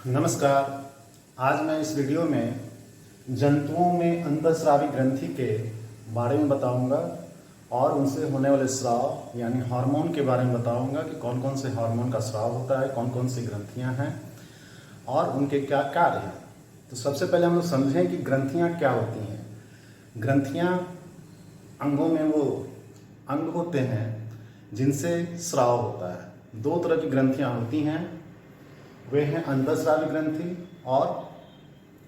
नमस्कार। आज मैं इस वीडियो में जंतुओं में अंतःस्रावी ग्रंथि के बारे में बताऊंगा और उनसे होने वाले स्राव यानी हार्मोन के बारे में बताऊंगा कि कौन कौन से हार्मोन का स्राव होता है, कौन कौन सी ग्रंथियां हैं और उनके क्या कार्य हैं। तो सबसे पहले हम लोग समझें कि ग्रंथियां क्या होती हैं। ग्रंथियां अंगों में वो अंग होते हैं जिनसे स्राव होता है। दो तरह की ग्रंथियां होती हैं, वे हैं अंतःस्रावी ग्रंथि और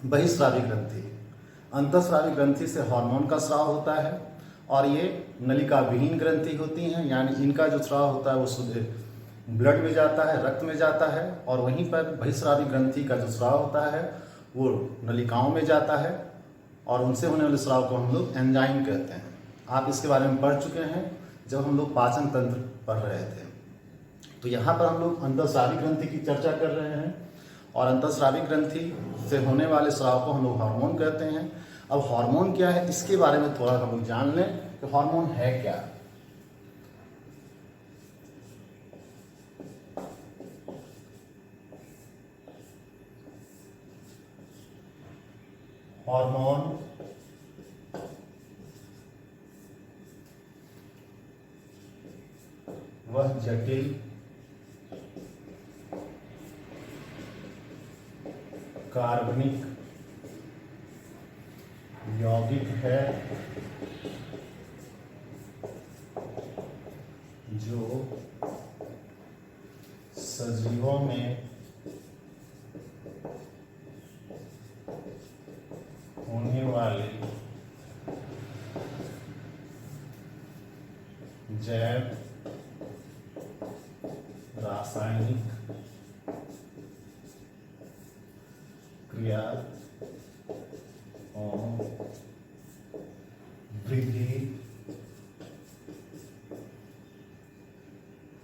बहिःस्रावी ग्रंथि। अंतःस्रावी ग्रंथि से हार्मोन का स्राव होता है और ये नलिका विहीन ग्रंथि होती हैं, यानी इनका जो स्राव होता है वो सीधे ब्लड में जाता है, रक्त में जाता है। और वहीं पर बहिःस्रावी ग्रंथि का जो स्राव होता है वो नलिकाओं में जाता है और उनसे होने वाले स्राव को हम लोग एंजाइम कहते हैं। आप इसके बारे में पढ़ चुके हैं जब हम लोग पाचन तंत्र पढ़ रहे थे। तो यहाँ पर हम लोग अंतःस्रावी ग्रंथि की चर्चा कर रहे हैं और अंतःस्रावी ग्रंथि से होने वाले स्राव को हम लोग हार्मोन कहते हैं। अब हार्मोन क्या है इसके बारे में थोड़ा हम लोग जान लें कि हार्मोन है क्या। हार्मोन वह जटिल कार्बनिक यौगिक है जो सजीवों में होने वाली जैव रासायनिक क्रिया और वृद्धि,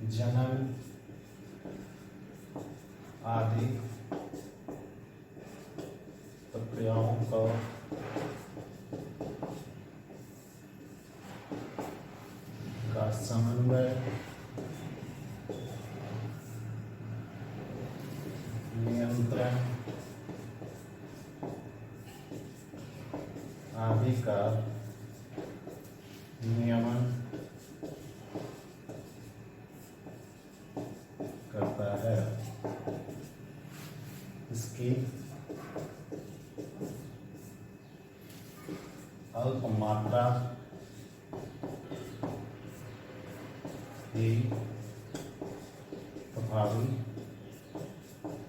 जनन आदि प्रक्रियाओं का समन्वय, नियंत्रण आदि का नियमन करता है। इसकी अल्प मात्रा ही प्रभावी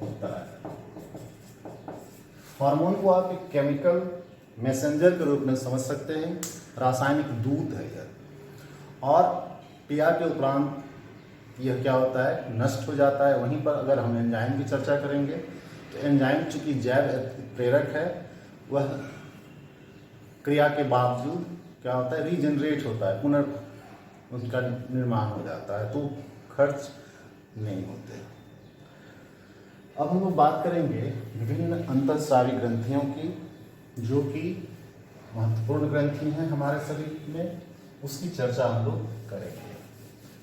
होता है। हार्मोन को आप एक केमिकल मैसेंजर के रूप में समझ सकते हैं, रासायनिक दूत है यह। और क्रिया के उपरांत यह क्या होता है, नष्ट हो जाता है। वहीं पर अगर हम एंजाइम की चर्चा करेंगे तो एंजाइम चूंकि जैव प्रेरक है, वह क्रिया के बावजूद क्या होता है, रीजनरेट होता है, उनका निर्माण हो जाता है, तो खर्च नहीं होते। अब हम लोग बात करेंगे विभिन्न अंतःस्रावी ग्रंथियों की जो कि महत्वपूर्ण ग्रंथि हैं हमारे शरीर में, उसकी चर्चा हम लोग करेंगे।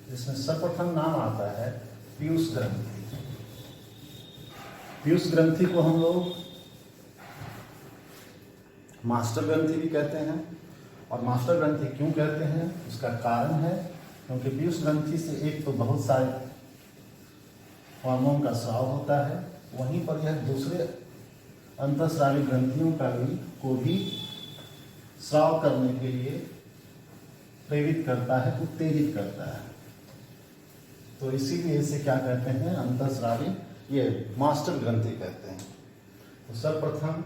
जिसमें सर्वप्रथम नाम आता है पीयूष ग्रंथि। पीयूष ग्रंथि को हम लोग मास्टर ग्रंथि भी कहते हैं। और मास्टर ग्रंथि क्यों कहते हैं उसका कारण है क्योंकि पीयूष ग्रंथि से एक तो बहुत सारे हार्मोन का स्राव होता है, वहीं पर यह दूसरे अंतःस्रावी ग्रंथियों को भी स्राव करने के लिए प्रेरित करता है, उत्तेजित करता है। तो इसीलिए इसे क्या कहते हैं, अंतःस्रावी, ये मास्टर ग्रंथि कहते हैं। तो सर्वप्रथम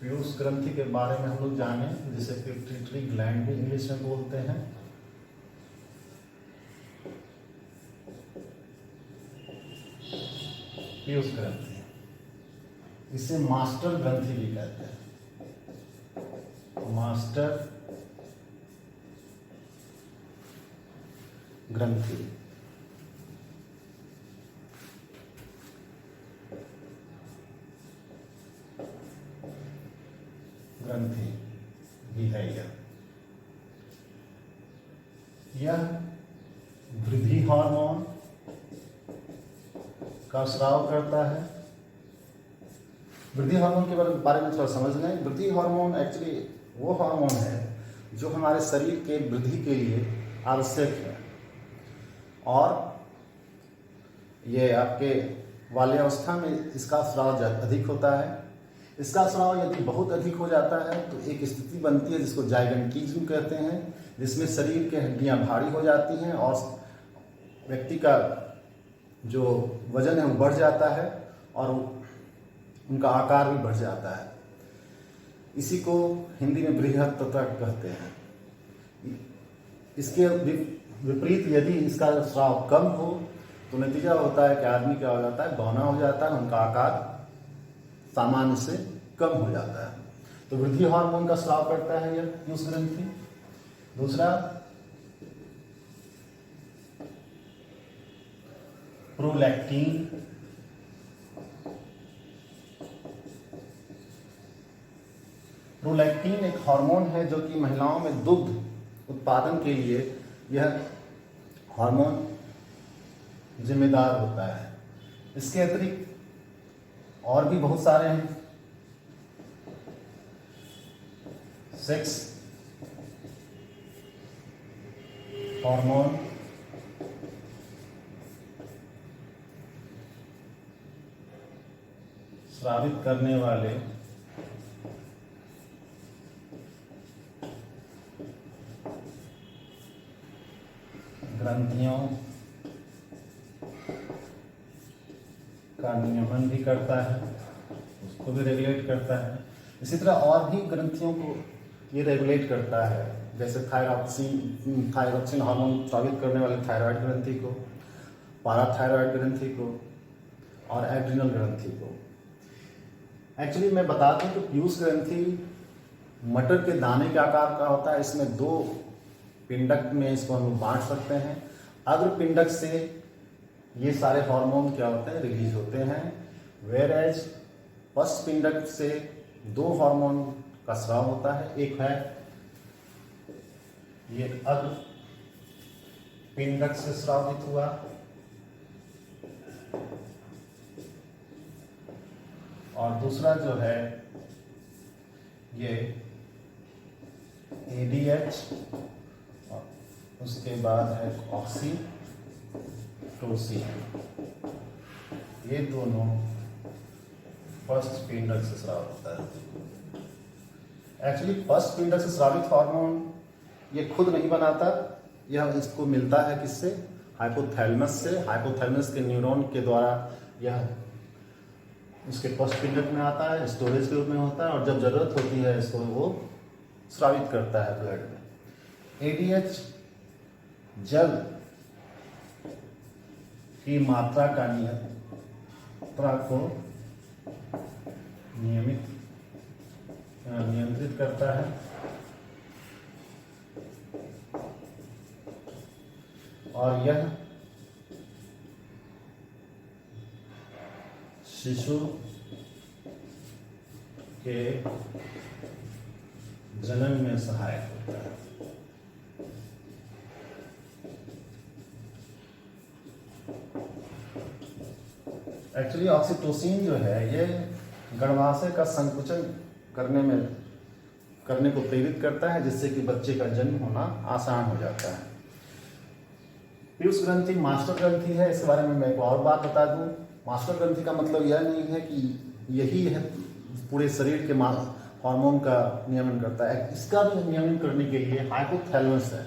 पीयूष ग्रंथि के बारे में हम लोग जाने, जिसे पिट्यूटरी ग्लैंड भी इंग्लिश में बोलते हैं। पीयूष ग्रंथि, इसे मास्टर ग्रंथि भी कहते हैं। मास्टर ग्रंथि ग्रंथि भी है यह वृद्धि हार्मोन का स्राव करता है वृद्धि हार्मोन के बारे में थोड़ा समझ लें। वृद्धि हार्मोन एक्चुअली वो हार्मोन है जो हमारे शरीर के वृद्धि के लिए आवश्यक है, और ये आपके बाल्यावस्था में इसका स्राव अधिक होता है। इसका स्राव यदि बहुत अधिक हो जाता है तो एक स्थिति बनती है जिसको जाइगेंटिज्म कहते हैं, जिसमें शरीर के हड्डियां भारी हो जाती हैं और व्यक्ति का जो वजन है वो बढ़ जाता है और उनका आकार भी बढ़ जाता है। इसी को हिंदी में बृहत्तता कहते हैं। इसके विपरीत यदि इसका स्राव कम हो तो नतीजा होता है कि आदमी क्या हो जाता है, बौना हो जाता है, उनका आकार सामान्य से कम हो जाता है। तो वृद्धि हार्मोन का स्राव करता है यह पीयूष ग्रंथि। दूसरा प्रोलैक्टिन। प्रोलैक्टिन एक हार्मोन है जो कि महिलाओं में दुग्ध उत्पादन के लिए यह हार्मोन जिम्मेदार होता है। इसके अतिरिक्त और भी बहुत सारे हैं। सेक्स हार्मोन, स्रावित करने वाले ग्रंथियों का नियमन भी करता है, उसको भी रेगुलेट करता है। इसी तरह और भी ग्रंथियों को ये रेगुलेट करता है, जैसे थायरॉक्सिन हार्मोन स्रावित करने वाले थायराइड ग्रंथि को, पाराथायराइड ग्रंथि को और एड्रिनल ग्रंथि को। एक्चुअली मैं बता दूं कि पीयूष ग्रंथि मटर के दाने के आकार का होता है। इसमें दो पिंडक में इसको हम बांट सकते हैं। अग्र पिंडक से ये सारे हार्मोन क्या होते हैं, रिलीज होते हैं, वेयर एज पश्च पिंडक से दो हार्मोन का स्राव होता है। एक है ये अग्र पिंडक से स्रावित हुआ, और दूसरा जो है ये ADH, उसके बाद है ऑक्सीटोसिन। ये दोनों पश्च पिंडक से स्राव होता है। एक्चुअली पश्च पिंडक से स्रावित हार्मोन ये खुद नहीं बनाता, यह इसको मिलता है किससे, हाइपोथैलेमस से। हाइपोथैलेमस के न्यूरॉन के द्वारा यह उसके पश्च पिंडक में आता है, स्टोरेज के रूप में होता है, और जब जरूरत होती है इसको वो स्रावित करता है ब्लड में। ADH जल की मात्रा का नियंत्रित करता है, और यह शिशु के जनन में सहायक होता है। एक्चुअली ऑक्सीटोसिन जो है ये गर्भाशय का संकुचन करने को प्रेरित करता है, जिससे कि बच्चे का जन्म होना आसान हो जाता है। पीयूष ग्रंथि मास्टर ग्रंथि है। इसके बारे में मैं एक और बात बता दूं। मास्टर ग्रंथि का मतलब यह नहीं है कि यही है पूरे शरीर के हार्मोन का नियमन करता है। इसका भी नियमन करने के लिए हाइपोथैलेमस है।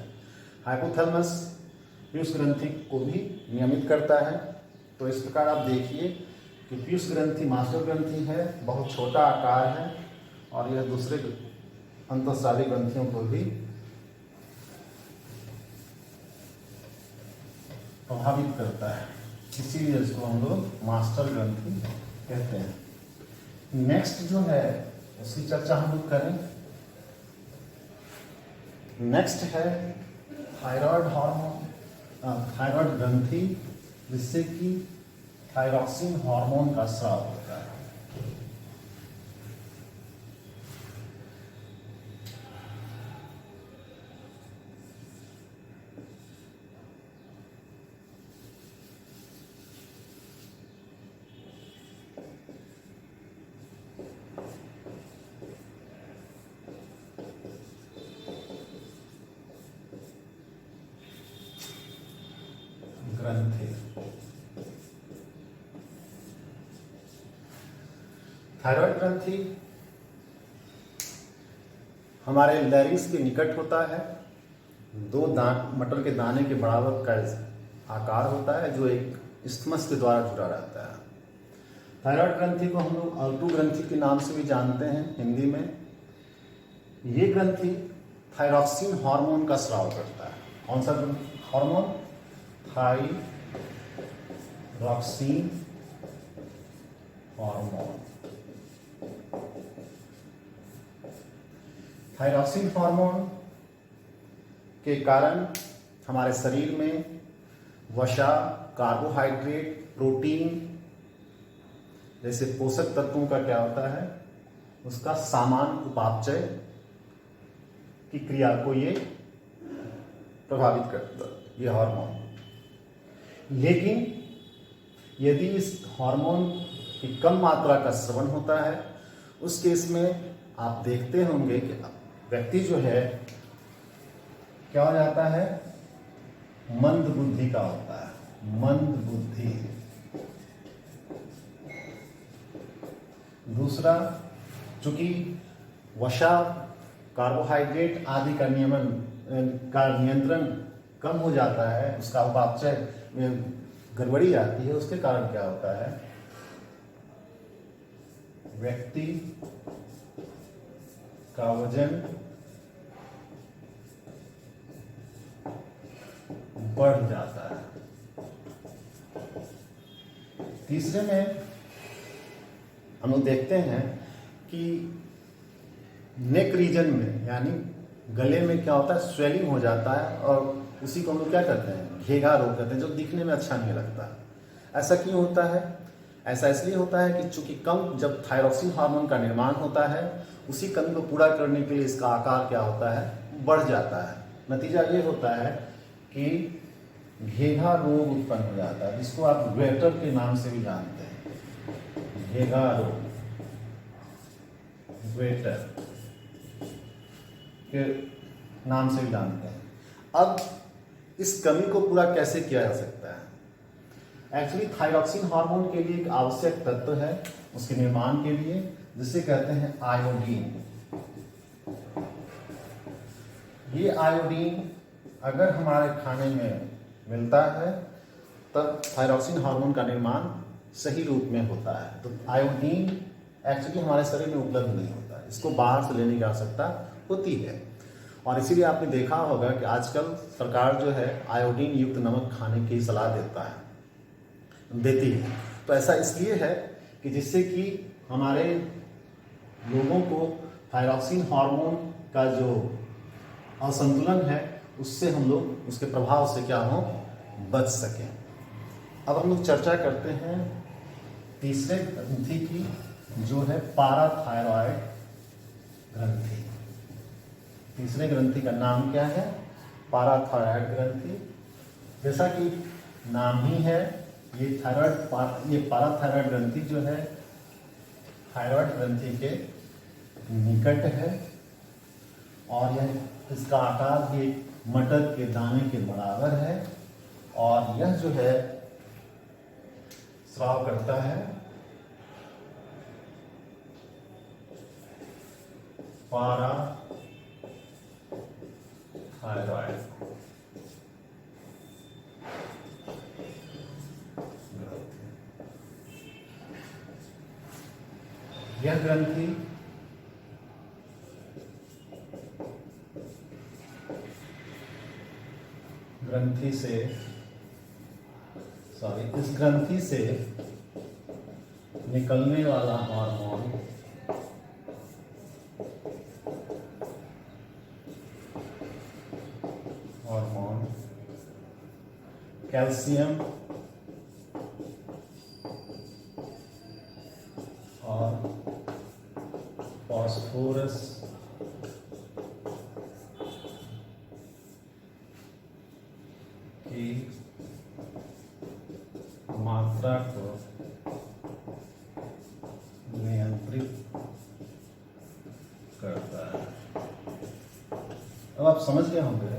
हाइपोथैलेमस पीयूष ग्रंथि को भी नियमित करता है। तो इस प्रकार आप देखिए कि पीयूष ग्रंथि मास्टर ग्रंथि है, बहुत छोटा आकार है, और यह दूसरे अंतःस्रावी ग्रंथियों को भी प्रभावित करता है, इसीलिए इसको हम लोग मास्टर ग्रंथि कहते हैं। नेक्स्ट जो है उसकी चर्चा हम लोग करें। नेक्स्ट है थायराइड हार्मोन, थायराइड ग्रंथि, जिससे कि थायरॉक्सिन हार्मोन का स्राव होता है। ग्रंथि। थायराइड ग्रंथि हमारे लैरिंक्स के निकट होता है। दो मटर के दाने के बराबर का आकार होता है जो एक इस्थमस के द्वारा जुड़ा रहता है। थायराइड ग्रंथि को हम लोग अल्टू ग्रंथि के नाम से भी जानते हैं हिंदी में। ये ग्रंथि थायरॉक्सिन हार्मोन का स्राव करता है। कौन सा hormone? Thyroxine hormone. Thyroxine hormone के कारण हमारे शरीर में वसा, कार्बोहाइड्रेट, प्रोटीन जैसे पोषक तत्वों का क्या होता है, उसका सामान उपापचय की क्रिया को ये प्रभावित करता है, ये हार्मोन। लेकिन यदि इस हार्मोन की कम मात्रा का सेवन होता है, उस केस में आप देखते होंगे कि व्यक्ति जो है क्या हो जाता है, मंद बुद्धि का होता है, मंद बुद्धि। दूसरा, चूंकि वसा, कार्बोहाइड्रेट आदि का नियंत्रण कम हो जाता है, उसका उपापचय में गड़बड़ी आती है, उसके कारण क्या होता है, व्यक्ति का वजन बढ़ जाता है। तीसरे में हम लोग देखते हैं कि नेक रीजन में यानी गले में क्या होता है, स्वेलिंग हो जाता है और उसी को हम लोग क्या करते हैं, घेघा रोग कहते हैं, जो दिखने में अच्छा नहीं लगता। ऐसा क्यों होता है? ऐसा इसलिए होता है कि चूंकि कम जब थायरॉक्सिन हार्मोन का निर्माण होता है, उसी कमी को पूरा करने के लिए इसका आकार क्या होता है, बढ़ जाता है। नतीजा ये होता है कि घेघा रोग उत्पन्न हो जाता है, जिसको आप ग्वेटर के नाम से भी जानते हैं, घेघा रोग, ग्वेटर के नाम से भी जानते हैं। अब इस कमी को पूरा कैसे किया जा सकता है? एक्चुअली थायरॉक्सिन हार्मोन के लिए एक आवश्यक तत्व है उसके निर्माण के लिए, जिसे कहते हैं आयोडीन। ये आयोडीन अगर हमारे खाने में मिलता है तब थायरॉक्सिन हार्मोन का निर्माण सही रूप में होता है। तो आयोडीन एक्चुअली हमारे शरीर में उपलब्ध नहीं होता है, इसको बाहर से लेने की आवश्यकता होती है। और इसीलिए आपने देखा होगा कि आजकल सरकार जो है आयोडीन युक्त नमक खाने की सलाह देती है। तो ऐसा इसलिए है कि जिससे कि हमारे लोगों को थायरॉक्सिन हार्मोन का जो असंतुलन है उससे हम लोग, उसके प्रभाव से क्या हो, बच सकें। अब हम लोग चर्चा करते हैं तीसरे ग्रंथि की, जो है पाराथायरॉयड ग्रंथि। तीसरे ग्रंथि का नाम क्या है? पाराथायरॉयड ग्रंथि। जैसा कि नाम ही है, ये पाराथायरॉयड ग्रंथि जो है थायरॉयड ग्रंथि के निकट है और यह इसका आकार भी मटर के दाने के बराबर है और यह जो है स्राव करता है पाराथायरॉयड। यह ग्रंथि इस ग्रंथि से निकलने वाला हार्मोन कैल्शियम और फॉस्फोरस की मात्रा को नियंत्रित करता है। अब आप समझ गए होंगे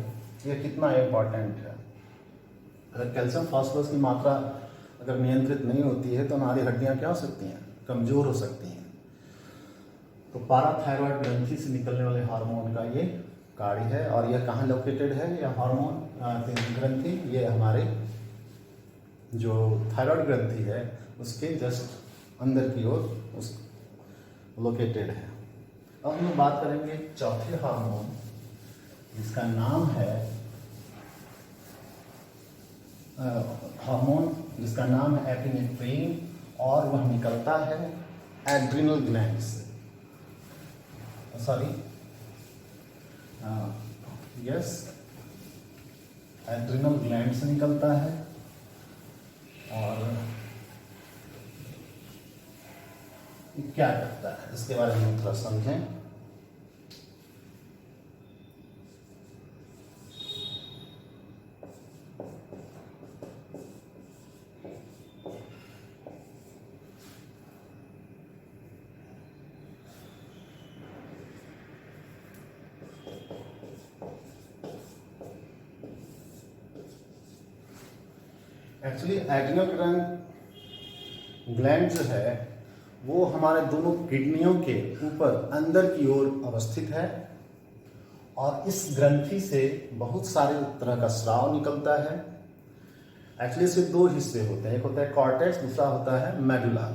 यह कितना इम्पोर्टेंट है। अगर कैल्शियम फास्फोरस की मात्रा अगर नियंत्रित नहीं होती है तो हमारी हड्डियां क्या हो सकती हैं, कमजोर हो सकती हैं। तो पाराथायरॉयड ग्रंथि से निकलने वाले हार्मोन का ये कार्य है। और यह कहाँ लोकेटेड है, यह हार्मोन ग्रंथि, ये हमारे जो थायराइड ग्रंथि है उसके जस्ट अंदर की ओर उस लोकेटेड है। अब हम लोग बात करेंगे चौथे हार्मोन जिसका नाम है एपिनेफ्रिन, और वह निकलता है एड्रिनल ग्लैंड से, एड्रिनल ग्लैंड से निकलता है। और क्या करता है इसके बारे में थोड़ा समझें। एक्चुअली एड्रिनल ग्लैंड जो है वो हमारे दोनों किडनियों के ऊपर अंदर की ओर अवस्थित है, और इस ग्रंथि से बहुत सारे तरह का स्राव निकलता है। एक्चुअली इसके दो हिस्से होते हैं, एक होता है कॉर्टेक्स, दूसरा होता है मेडुला।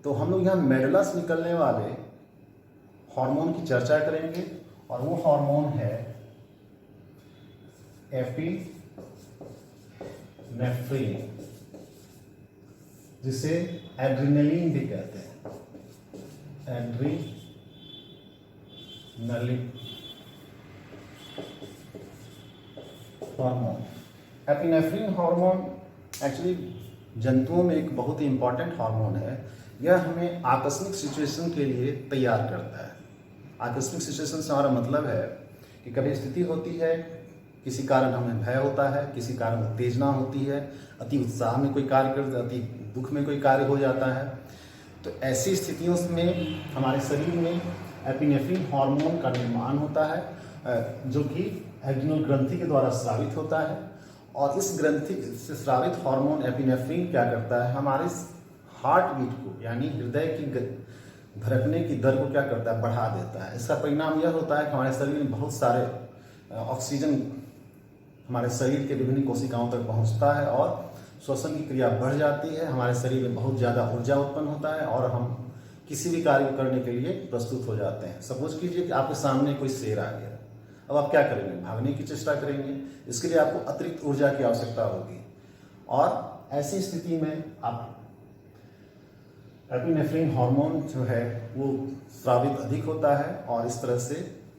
तो हम लोग यहाँ मेडुला से निकलने वाले हार्मोन की चर्चा करेंगे, और वो हार्मोन है एपिनेफ्रिन, जिसे एड्रिनलिन भी कहते हैं, adrenaline hormone. Epinephrine hormone actually जंतुओं में एक बहुत ही इंपॉर्टेंट हार्मोन है। यह हमें आकस्मिक सिचुएशन के लिए तैयार करता है। आकस्मिक सिचुएशन से हमारा मतलब है कि कभी स्थिति होती है, किसी कारण हमें भय होता है, किसी कारण उत्तेजना होती है, अति उत्साह में कोई कार्य कर, अति दुख में कोई कार्य हो जाता है। तो ऐसी स्थितियों में हमारे शरीर में एपिनेफ्रिन हार्मोन का निर्माण होता है, जो कि एड्रिनल ग्रंथि के द्वारा स्रावित होता है। और इस ग्रंथि से स्रावित हार्मोन एपिनेफ्रिन क्या करता है, हमारे हार्ट बीट को, यानी हृदय की धड़कने की दर को क्या करता है, बढ़ा देता है। इसका परिणाम यह होता है कि हमारे शरीर में बहुत सारे ऑक्सीजन हमारे शरीर के विभिन्न कोशिकाओं तक पहुंचता है, और श्वसन की क्रिया बढ़ जाती है। हमारे शरीर में बहुत ज़्यादा ऊर्जा उत्पन्न होता है, और हम किसी भी कार्य को करने के लिए प्रस्तुत हो जाते हैं। सपोज कीजिए कि आपके सामने कोई शेर आ गया, अब आप क्या करेंगे, भागने की चेष्टा करेंगे। इसके लिए आपको अतिरिक्त ऊर्जा की आवश्यकता होगी, और ऐसी स्थिति में आप एपिनेफ्रिन हार्मोन जो है वो स्रावित अधिक होता है, और इस तरह से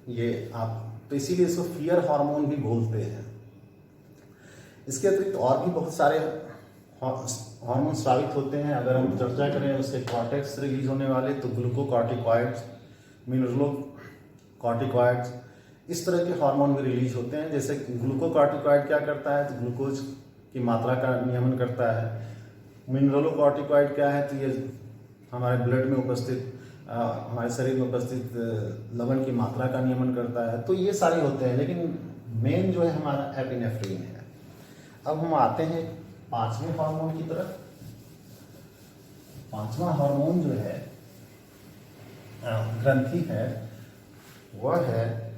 ये आप, तो इसीलिए इसको फियर हार्मोन भी बोलते हैं। इसके अतिरिक्त और भी बहुत सारे हार्मोन स्रावित होते हैं। अगर हम चर्चा करें उसके कॉर्टेक्स से रिलीज होने वाले, तो ग्लूकोकॉर्टिकॉइड्स, मिनरलोकॉर्टिकॉइड्स, इस तरह के हार्मोन भी रिलीज होते हैं। जैसे ग्लूकोकॉर्टिकॉइड क्या करता है, तो ग्लूकोज की मात्रा का नियमन करता है। मिनरलोकॉर्टिकॉइड क्या है, तो ये हमारे ब्लड में उपस्थित, हमारे शरीर में उपस्थित लवण की मात्रा का नियमन करता है। तो ये सारे होते हैं, लेकिन मेन जो है हमारा एपिनेफ्रिन है। अब हम आते हैं पांचवें हार्मोन की तरफ। पांचवा हार्मोन जो है ग्रंथि है, वह है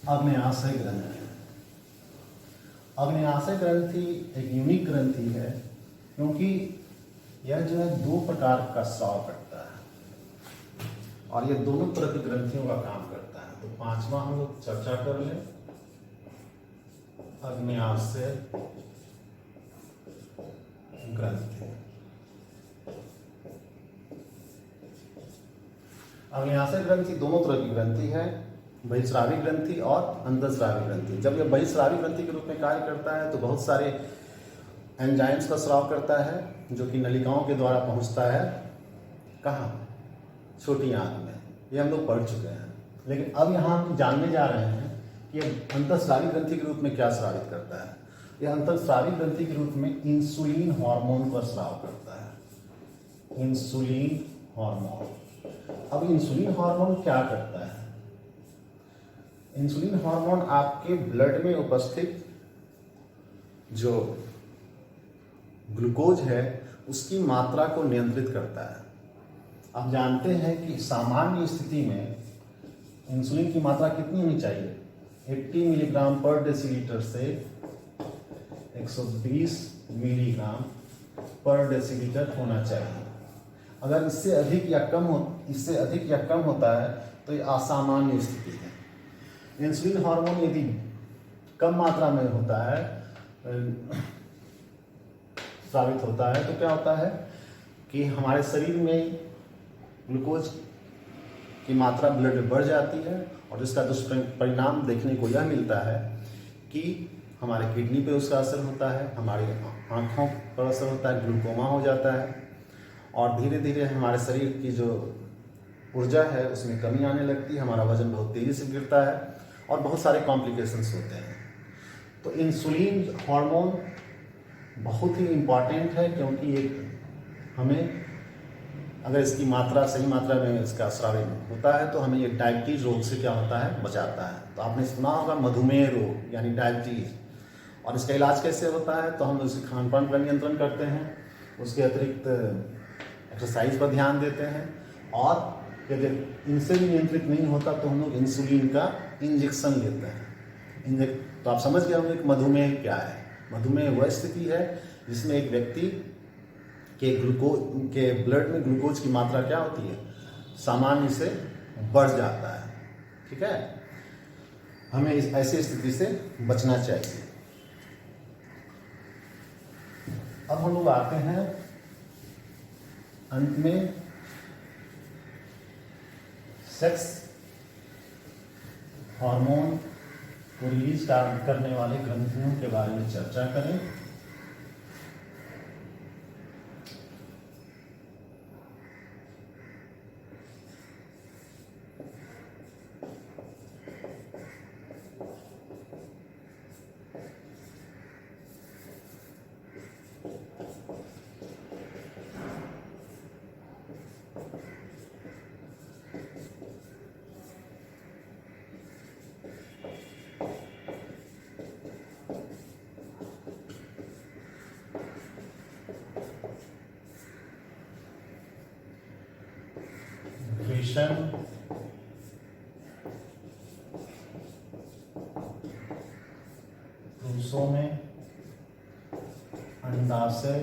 अग्न्याशय ग्रंथि। अग्न्याशय ग्रंथि एक यूनिक ग्रंथि है, क्योंकि यह जो है दो प्रकार का स्राव करता है, और यह दोनों तरह की ग्रंथियों का काम करता है। तो पांचवा हम लोग चर्चा कर लें, अग्न्याशय ग्रंथि। अग्न्याशय ग्रंथि दोनों तरह की ग्रंथि है, बहिस्रावी ग्रंथि और अंतःस्रावी ग्रंथि। जब यह बहिस्रावी ग्रंथि के रूप में कार्य करता है तो बहुत सारे एंजाइम्स का स्राव करता है, जो कि नलिकाओं के द्वारा पहुंचता है कहाँ, छोटी आंत में। ये हम लोग पढ़ चुके हैं। लेकिन अब यहाँ हम जानने जा रहे हैं कि यह अंतःस्रावी ग्रंथि के रूप में क्या स्रावित करता है। यह अंतःस्रावी ग्रंथि के रूप में इंसुलिन हार्मोन का स्राव करता है, इंसुलिन हार्मोन। अब इंसुलिन हार्मोन क्या करता है, इंसुलिन हार्मोन आपके ब्लड में उपस्थित जो ग्लूकोज है उसकी मात्रा को नियंत्रित करता है। आप जानते हैं कि सामान्य स्थिति में इंसुलिन की मात्रा कितनी होनी चाहिए? 80 मिलीग्राम पर डेसीलीटर से 120 मिलीग्राम पर डेसीलीटर होना चाहिए। अगर इससे अधिक या कम होता है तो ये असामान्य स्थिति है। इंसुलिन हार्मोन यदि कम मात्रा में होता है, स्रावित होता है, तो क्या होता है कि हमारे शरीर में ग्लूकोज की मात्रा ब्लड में बढ़ जाती है और जिसका दुष्परिणाम देखने को यह मिलता है कि हमारे किडनी पे उसका असर होता है, हमारी आँखों पर असर होता है, ग्लूकोमा हो जाता है और धीरे धीरे हमारे शरीर की जो ऊर्जा है उसमें कमी आने लगती है, हमारा वजन बहुत तेज़ी से गिरता है और बहुत सारे कॉम्प्लिकेशंस होते हैं। तो इंसुलिन हार्मोन बहुत ही इम्पॉर्टेंट है, क्योंकि ये हमें, अगर इसकी मात्रा सही मात्रा में इसका स्रावित होता है तो हमें ये डायबिटीज रोग से क्या होता है, बचाता है। तो आपने सुना होगा मधुमेह रोग यानी डायबिटीज, और इसका इलाज कैसे होता है? तो हम उसके खान पान पर नियंत्रण करते हैं, उसके अतिरिक्त एक्सरसाइज पर ध्यान देते हैं, और यदि इनसे भी नियंत्रित नहीं होता तो हम लोग इंसुलिन का इंजेक्शन लेते हैं। तो आप समझ गए होंगे कि मधुमेह क्या है। मधुमेह वह स्थिति है जिसमें एक व्यक्ति के ब्लड में ग्लूकोज की मात्रा क्या होती है, सामान्य से बढ़ जाता है। ठीक है, हमें इस ऐसी स्थिति से बचना चाहिए। अब हम लोग आते हैं अंत में सेक्स हार्मोन को रिलीज करने वाले ग्रंथियों के बारे में चर्चा करें। ग्रीष्म, पुरुषों में, अंडाशय,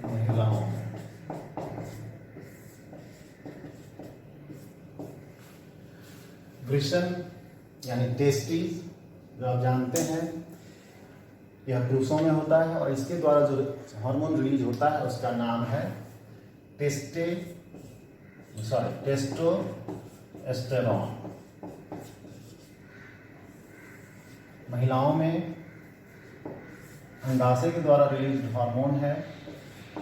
महिलाओं में। वृषण यानी टेस्टिस, जो आप जानते हैं यह पुरुषों में होता है और इसके द्वारा जो हार्मोन रिलीज होता है उसका नाम है टेस्टोस्टेरोन। महिलाओं में अंडाशय के द्वारा रिलीज हार्मोन है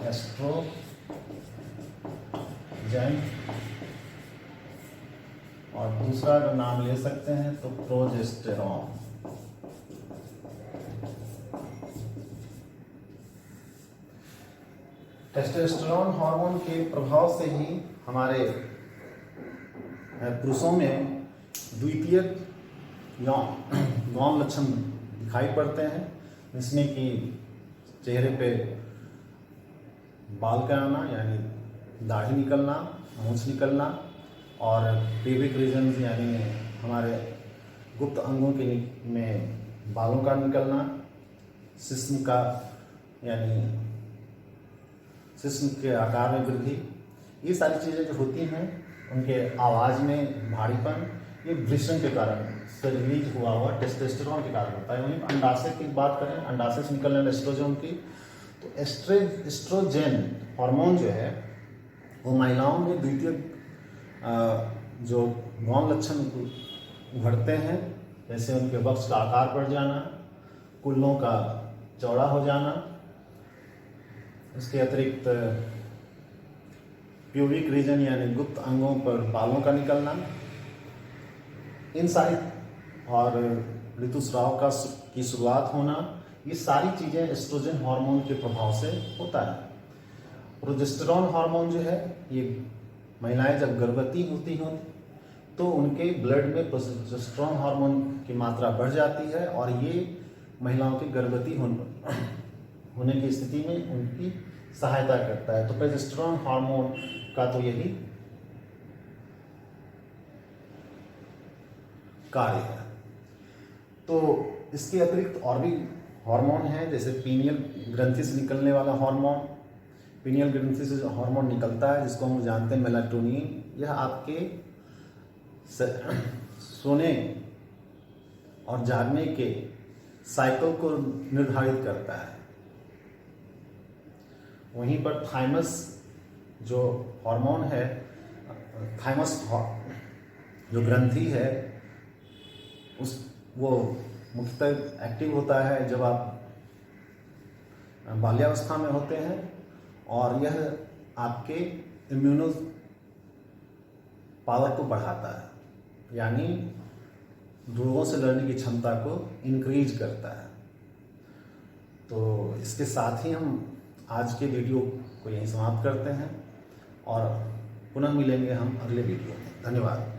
एस्ट्रोजन, और दूसरा अगर नाम ले सकते हैं तो प्रोजेस्टेरॉन। टेस्टोस्टेरोन हार्मोन के प्रभाव से ही हमारे पुरुषों में द्वितीयक यौन लक्षण दिखाई पड़ते हैं, जिसमें कि चेहरे पे बाल का आना यानी दाढ़ी निकलना, मूंछ निकलना, और पेविक रीजन्स यानी हमारे गुप्त अंगों के में बालों का निकलना, जिस्म का यानी जिस्म के आकार में वृद्धि, ये सारी चीज़ें जो होती हैं उनके आवाज़ में भारीपन, ये वृषण के कारण से रिलीज हुआ टेस्टोस्टेरोन के कारण होता है। वहीं अंडाशय की बात करें, अंडाशय से निकलने वाले एस्ट्रोजन की, तो एस्ट्रोजन हार्मोन जो है वो महिलाओं में द्वितीय जो यौन लक्षण उभरते हैं, जैसे उनके वक्ष का आकार बढ़ जाना, कुल्लों का चौड़ा हो जाना, इसके अतिरिक्त प्यूबिक रीजन यानी गुप्त अंगों पर बालों का निकलना, इन सारी, और ऋतुस्राव की शुरुआत होना, ये सारी चीज़ें एस्ट्रोजन हार्मोन के प्रभाव से होता है। प्रोजेस्टेरॉन हार्मोन जो है ये महिलाएं जब गर्भवती होती हैं तो उनके ब्लड में प्रोजेस्टेरोन हार्मोन की मात्रा बढ़ जाती है और ये महिलाओं की गर्भवती होने की स्थिति में उनकी सहायता करता है। तो प्रोजेस्टेरोन हार्मोन का तो यही कार्य है। तो इसके अतिरिक्त और भी हार्मोन हैं, जैसे पीनियल ग्रंथि से निकलने वाला हार्मोन। पीनियल ग्रंथि से जो हार्मोन निकलता है जिसको हम जानते हैं मेलाटोनिन, यह आपके सोने और जागने के साइकिल को निर्धारित करता है। वहीं पर थाइमस जो हार्मोन है, थाइमस जो ग्रंथि है वो मुख्यतः एक्टिव होता है जब आप बाल्यावस्था में होते हैं और यह आपके इम्यूनो पावर को बढ़ाता है, यानी रोगों से लड़ने की क्षमता को इंक्रीज करता है। तो इसके साथ ही हम आज के वीडियो को यहीं समाप्त करते हैं और पुनः मिलेंगे हम अगले वीडियो में। धन्यवाद।